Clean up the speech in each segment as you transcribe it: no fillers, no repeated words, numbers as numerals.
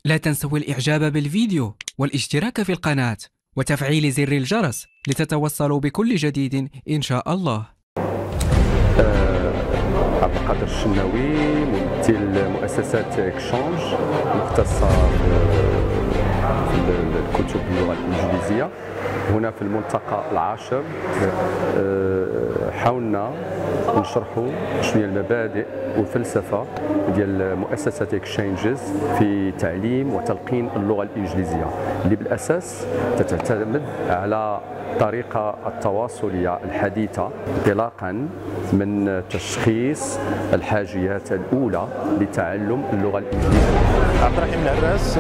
لا تنسوا الإعجاب بالفيديو والاشتراك في القناة وتفعيل زر الجرس لتتوصلوا بكل جديد إن شاء الله. عبد القادر الشناوي، ممثل مؤسسة إكشانج مختصة في الكتب باللغة الإنجليزية هنا في الملتقى العاشر. حاولنا نشرحوا شنو هي المبادئ والفلسفة ديال مؤسسة اكشينجز في تعليم وتلقين اللغة الإنجليزية اللي بالأساس تعتمد على الطريقة التواصلية الحديثة انطلاقا من تشخيص الحاجيات الأولى لتعلم اللغة الإنجليزية. عبد الرحيم العراس،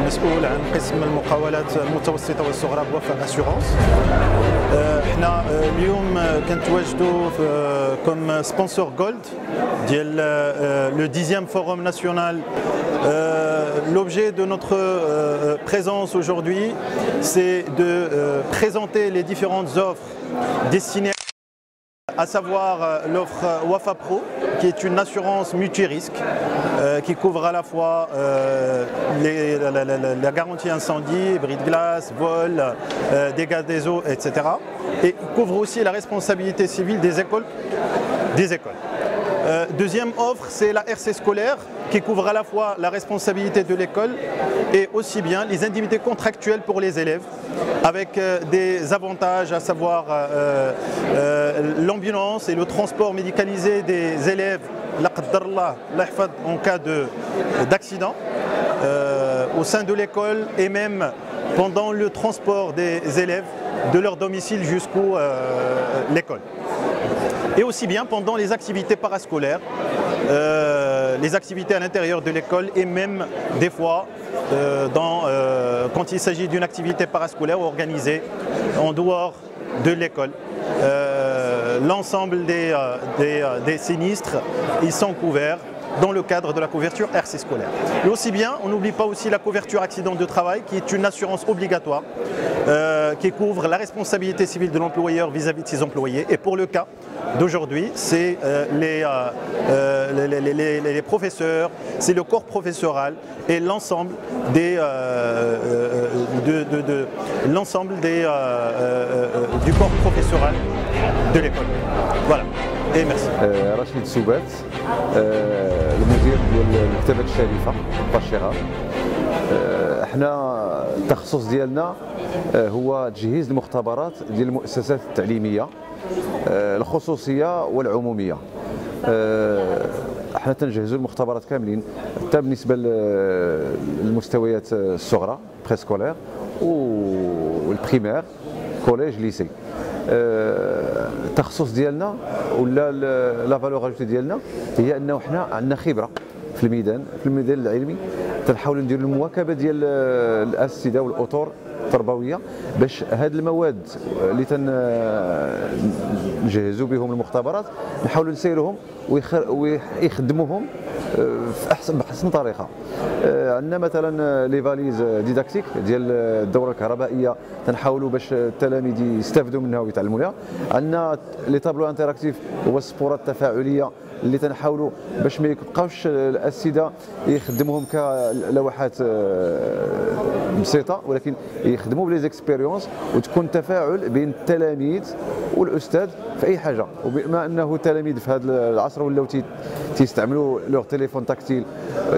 مسؤول عن قسم المقاولات المتوسطة والصغرى بوفاء اسيورونس. احنا اليوم كنتواجدوا كوم سبونسور جولد ديال le 10e forum national. L'objet de notre présence aujourd'hui, c'est de présenter les différentes offres destinées à savoir l'offre Wafa Pro, qui est une assurance multirisque qui couvre à la fois la garantie incendie, bris de glace, vol, dégâts des eaux, etc. Et couvre aussi la responsabilité civile des écoles. Deuxième offre, c'est la RC scolaire, qui couvre à la fois la responsabilité de l'école et aussi bien les indemnités contractuelles pour les élèves, avec des avantages, à savoir l'ambulance et le transport médicalisé des élèves en cas d'accident au sein de l'école et même pendant le transport des élèves de leur domicile jusqu'à l'école. Et aussi bien pendant les activités parascolaires, les activités à l'intérieur de l'école et même des fois quand il s'agit d'une activité parascolaire organisée en dehors de l'école. L'ensemble des sinistres, ils sont couverts dans le cadre de la couverture RC scolaire. Et aussi bien, on n'oublie pas aussi la couverture accident de travail, qui est une assurance obligatoire qui couvre la responsabilité civile de l'employeur vis-à-vis de ses employés. Et pour le cas d'aujourd'hui, c'est les professeurs, c'est le corps professoral et l'ensemble du corps professoral de l'école. Voilà. Et merci. رشيد سوبات، المدير ديال المكتبة الشريفة باشيغا. احنا التخصص ديالنا هو تجهيز المختبرات ديال المؤسسات التعليمية الخصوصية والعمومية. احنا تنجهزوا المختبرات كاملين حتى بالنسبة للمستويات الصغرى بريسكولير والبريمير كوليج ليسي. التخصص ديالنا ولا لا فالور اجوتي ديالنا هي انه حنا عندنا خبره في الميدان العلمي، تنحاولوا نديروا المواكبه ديال الاساتذه والاطر التربويه باش هاد المواد اللي تنجهزوا بهم المختبرات نحاولوا نسيروهم ويخدموهم بأحسن طريقه. عندنا مثلا لي فاليز ديداكتيك ديال الدوره الكهربائيه تنحاولوا باش التلاميذ يستافدوا منها ويتعلموا لها. عندنا لي طابلو انتراكتيف هو السبورات التفاعليه اللي تنحاولوا باش ما يبقاوش الاساتذه يخدموهم كلوحات بسيطه، ولكن يخدموا بلي زيكسبيريونس وتكون تفاعل بين التلاميذ والاستاذ في اي حاجه. وبما انه التلاميذ في هذا العصر ولاو تيستعملوا لوغ تليفون تاكتيل،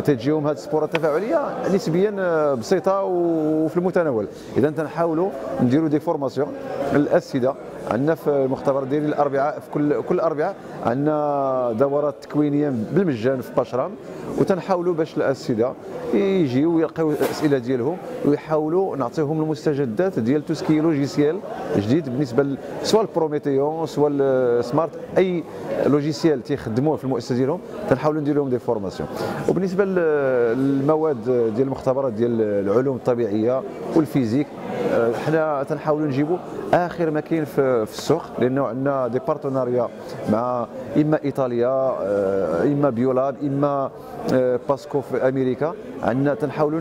تجيهم هذه السبورات التفاعليه نسبيا بسيطه وفي المتناول. اذا تنحاولوا نديروا دي فورماسيون للاساتذه. عندنا في المختبر ديالي الاربعاء، في كل اربعاء عندنا دورات تكوينيه بالمجان في باشرام، وتنحاولوا باش الاساتذه يجيو ويلقاو الاسئله ديالهم ويحاولوا نعطيهم المستجدات ديال توسكي لوجيسيال جديد بالنسبه سواء البروميتيون سواء السمارت، اي لوجيسيال تيخدموه في المؤسسه ديالهم تنحاولوا ندير لهم دي فورماسيون. وبالنسبه للمواد ديال المختبرات ديال العلوم الطبيعيه والفيزيك، حنا تنحاولوا نجيبوا اخر ما كاين في السوق، لانه عندنا دي بارتناريا مع اما ايطاليا اما بيولاب اما باسكو في امريكا. عندنا تنحاولوا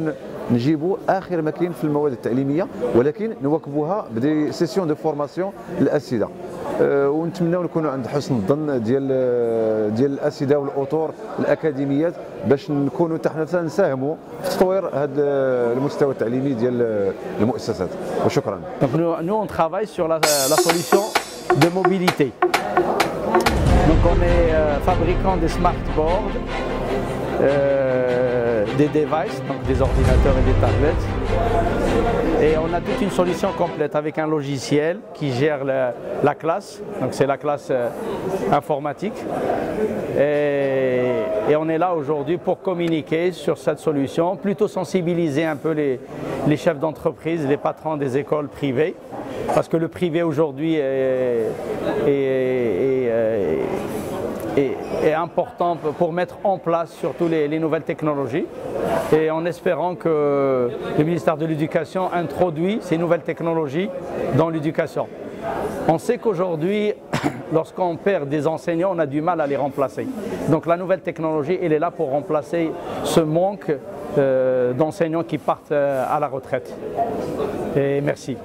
نجيبوا اخر ما كاين في المواد التعليميه، ولكن نواكبوها بدي سيسيون دو فورماسيون للاساتذه. ونتمناو نكونوا عند حسن الظن ديال الاساتذه والاطر الاكاديميات باش نكونوا حتى حنا نساهموا في تطوير هذا المستوى التعليمي ديال المؤسسات. وشكرا. Donc nous on travaille sur la solution de mobilité. Donc on est fabricant des smartboards, des devices, donc des ordinateurs et des tablettes. Et on a toute une solution complète avec un logiciel qui gère la classe, donc c'est la classe informatique. Et on est là aujourd'hui pour communiquer sur cette solution, plutôt sensibiliser un peu les chefs d'entreprise, les patrons des écoles privées, parce que le privé aujourd'hui est important pour mettre en place surtout les nouvelles technologies, et en espérant que le ministère de l'Éducation introduit ces nouvelles technologies dans l'éducation. On sait qu'aujourd'hui, lorsqu'on perd des enseignants, on a du mal à les remplacer. Donc la nouvelle technologie, elle est là pour remplacer ce manque d'enseignants qui partent à la retraite. Et merci.